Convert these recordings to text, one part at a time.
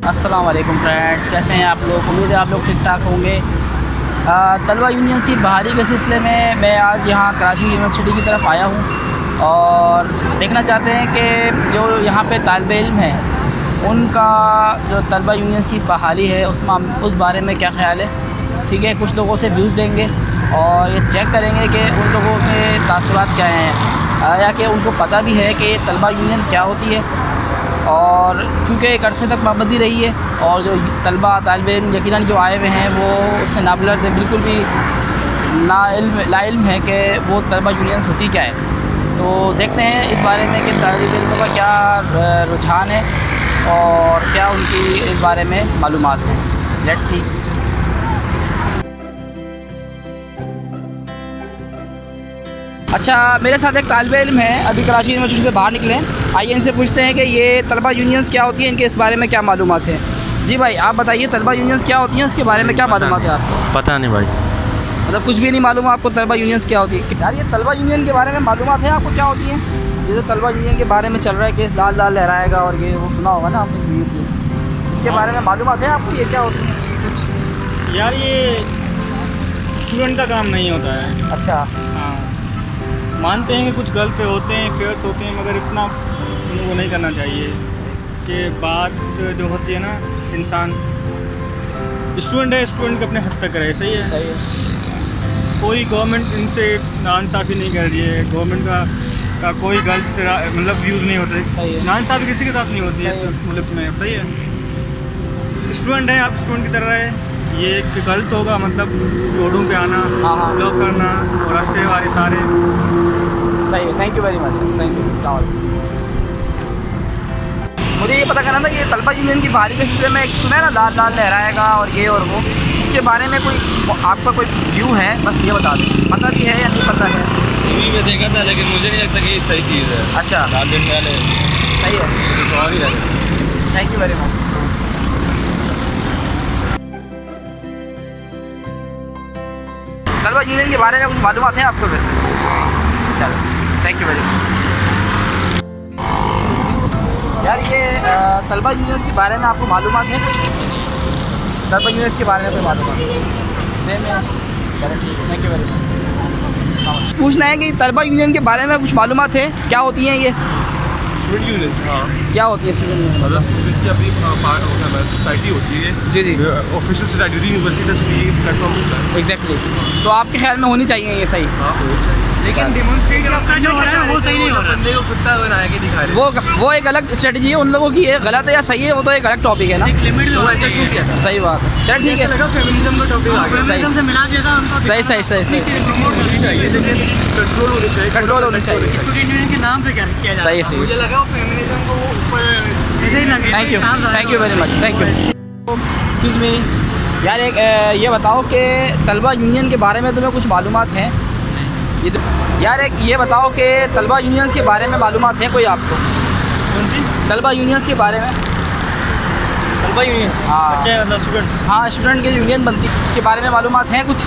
अस्सलाम वालेकुम फ्रेंड्स, कैसे हैं आप लोग। उम्मीद है आप लोग ठीक ठाक होंगे। तलबा यूनियंस की बहाली के सिलसिले में मैं आज यहाँ कराची यूनिवर्सिटी की तरफ आया हूँ और देखना चाहते हैं कि जो यहाँ पे तालिब इल्म हैं उनका जो तलबा यूनियंस की बहाली है उस बारे में क्या ख्याल है। ठीक है, कुछ लोगों से व्यूज़ लेंगे और ये चेक करेंगे कि उन लोगों के तासुरात क्या हैं या कि उनको पता भी है कि तलबा यूनियन क्या होती है। और क्योंकि एक अरसे तक पाबंदी रही है और जो तलबा तालिब इल्म यकीनन जो आए हुए हैं वो उससे नाबलद बिल्कुल भी लाइल्म है कि वो तलबा यूनियंस होती क्या है। तो देखते हैं इस बारे में कि तालिब इल्म का क्या रुझान है और क्या उनकी इस बारे में मालूमात हैं। Let's see. अच्छा, मेरे साथ एक तालिब इल्म है, अभी कराची यूनिवर्सिटी से बाहर निकले। आइए इनसे पूछते हैं कि ये तलबा यूनियंस क्या होती है, इनके इस बारे में क्या मालूमात है। जी भाई, आप बताइए तलबा यूनियंस क्या होती हैं, उसके बारे में क्या मालूमात है आपको। पता नहीं भाई, मतलब कुछ भी नहीं मालूम आपको तलबा यूनियंस क्या होती है। यार ये तलबा यूनियन के बारे में मालूमात है आपको क्या होती है। जैसे तलबा यूनियन के बारे में चल रहा है कि लाल लाल लहराएगा और ये वो सुना होगा ना आपने, इसके बारे में मालूमात है आपको ये क्या होती है कुछ। यार ये स्टूडेंट का काम नहीं होता है। अच्छा, हाँ, मानते हैं कि कुछ गलत होते हैं, फेयर्स होते हैं, मगर इतना वो नहीं करना चाहिए कि बात जो होती है ना, इंसान स्टूडेंट है, स्टूडेंट को अपने हद तक रहे। सही है, सही है। कोई गवर्नमेंट इनसे नाइंसाफ़ी नहीं कर रही है। गवर्नमेंट का कोई गलत मतलब व्यूज़ नहीं होते। नाइंसाफ़ी किसी के साथ नहीं होती है मुल्क में। सही है, स्टूडेंट है, आप स्टूडेंट की तरह है। ये एक गलत होगा मतलब रोडों पे आना, ब्लॉक करना और रास्ते वाले सारे। सही है, thank you very much, thank you. मुझे ये पता करना था, ये तलबा यूनियन की बहाली के सिलसिले में एक सुना है ना, लाल लाल लहराएगा और ये और वो, इसके बारे में कोई आपका कोई व्यू है, बस ये बता दें। पता भी है या नहीं पता है। टीवी में देखा था लेकिन मुझे नहीं लगता कि ये सही चीज़ है। अच्छा, लाल दिन वाले सही है, तो भी लगे। Thank you very much. तलबा यूनियन के बारे में कुछ मालूमात है आपको वैसे। चलो, थैंक यू वेरी मच। यार ये तलबा यूनियंस के बारे में आपको मालूमात है कुछ। तलबा यूनियंस के बारे में कोई मालूमात है। चलो ठीक है, थैंक यू वेरी मच। पूछना है कि तलबा यूनियन के बारे में कुछ मालूमात है, क्या होती हैं ये। स्टूडेंट यूनियंस, हाँ, क्या होती है स्टूडेंट यूनियन। मतलब स्टूडेंट्स की अपनी पार्ट होता है, सोसाइटी होती है। जी जी, ऑफिशियल सोसाइटी होती है, यूनिवर्सिटी का भी प्लेटफॉर्म होता है। एग्जैक्टली। तो आपके ख्याल में होनी चाहिए ये सही। हाँ, होनी चाहिए। लेकिन डेमोन्स्ट्रेट का जो हो रहा है वो सही नहीं हो रहा। बंदे को कुत्ता बना के दिखा रहे वो एक अलग स्ट्रेटजी है उन लोगों की, है गलत है या सही है वो तो एक अलग टॉपिक है ना। लिमिट तो ऐसा क्यों किया था? सही बात है, चल ठीक है। फेमिनिज्म का टॉपिक आ गया, सही से मिला दिया था उनको। सही सही सही सही सपोर्ट होनी चाहिए लेकिन कंट्रोल होनी चाहिए। कंट्रोल होनी चाहिए। स्टूडेंट यूनियन के नाम पे क्या किया जा रहा है। सही मुझे लगा वो फेमिनिज्म को ऊपर। Thank you very much, thank you. Excuse me यार, एक ये बताओ कि तलबा यूनियन के बारे में तुम्हें कुछ मालूमात हैं। ये तो यार एक ये बताओ कि तलबा यूनियंस के बारे में मालूमात है कोई आपको। कौन सी तलबा यूनियंस के बारे में। तलबा यूनियन? हाँ। अच्छा, मतलब स्टूडेंट्स। हाँ, स्टूडेंट की यूनियन बनती है, उसके बारे में मालूमात हैं कुछ।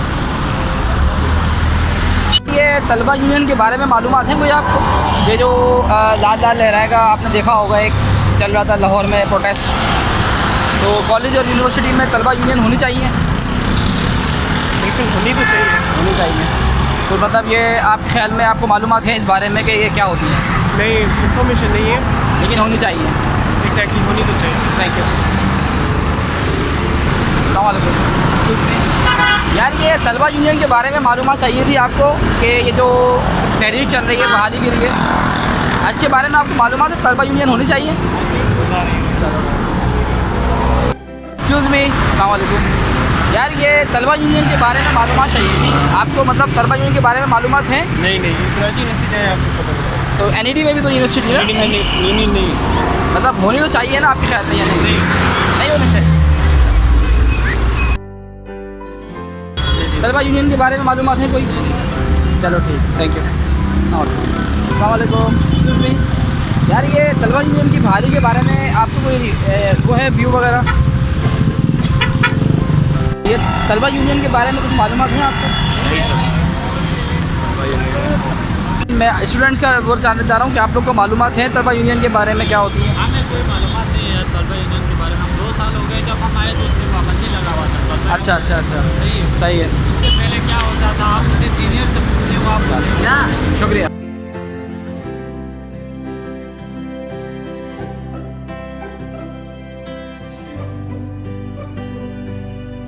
ये तलबा यूनियन के बारे में मालूमात है कोई आपको। ये जो लाल लाल लहराएगा, आपने देखा होगा, एक चल रहा था लाहौर में प्रोटेस्ट। तो कॉलेज और यूनिवर्सिटी में तलबा यूनियन होनी चाहिए। बिल्कुल होनी तो चाहिए। होनी चाहिए। तो मतलब ये आपके ख्याल में आपको मालूमात है इस बारे में कि ये क्या होती है। नहीं, इन्फॉर्मेशन नहीं है, लेकिन होनी चाहिए। एग्जैक्टली होनी तो चाहिए। Thank you. यार ये तलबा यूनियन के बारे में मालूमात चाहिए थी आपको कि ये जो तहरीक चल रही है बहाली के लिए, इसके बारे में आपको मालूमात है तलबा यूनियन होनी चाहिए। एक्सक्यूज़ मी, अस्सलाम वालेकुम। यार ये तलबा यूनियन के बारे में मालूमात चाहिए थी आपको, मतलब तलबा यूनियन के बारे में मालूमात है। नहीं, कराची यूनिवर्सिटी है, आपको पता है। तो एनईडी में भी तो यूनिवर्सिटी है, नहीं, मतलब होनी तो चाहिए ना आपके ख्याल में या नहीं होनी चाहिए। तलबा यूनियन के बारे में मालूमात है कोई। चलो ठीक, थैंक यू। अस्सलाम वालेकुम। एक्सक्यूज़ मी यार, ये तलबा यूनियन की बहाली के बारे में आपको कोई वो है व्यू वगैरह। ये तलबा यूनियन के बारे में कुछ मालूमात है आपको। मैं स्टूडेंट्स का वो जानना चाह रहा हूँ कि आप लोग को मालूमात है तलबा यूनियन के बारे में क्या होती है। हमें कोई मालूमात नहीं है तलबा यूनियन के बारे में। हम 2 साल में जब हम आए तो उसमें पाबंदी लगा हुआ था। अच्छा अच्छा अच्छा, सही है। सही है। इससे पहले क्या होता था,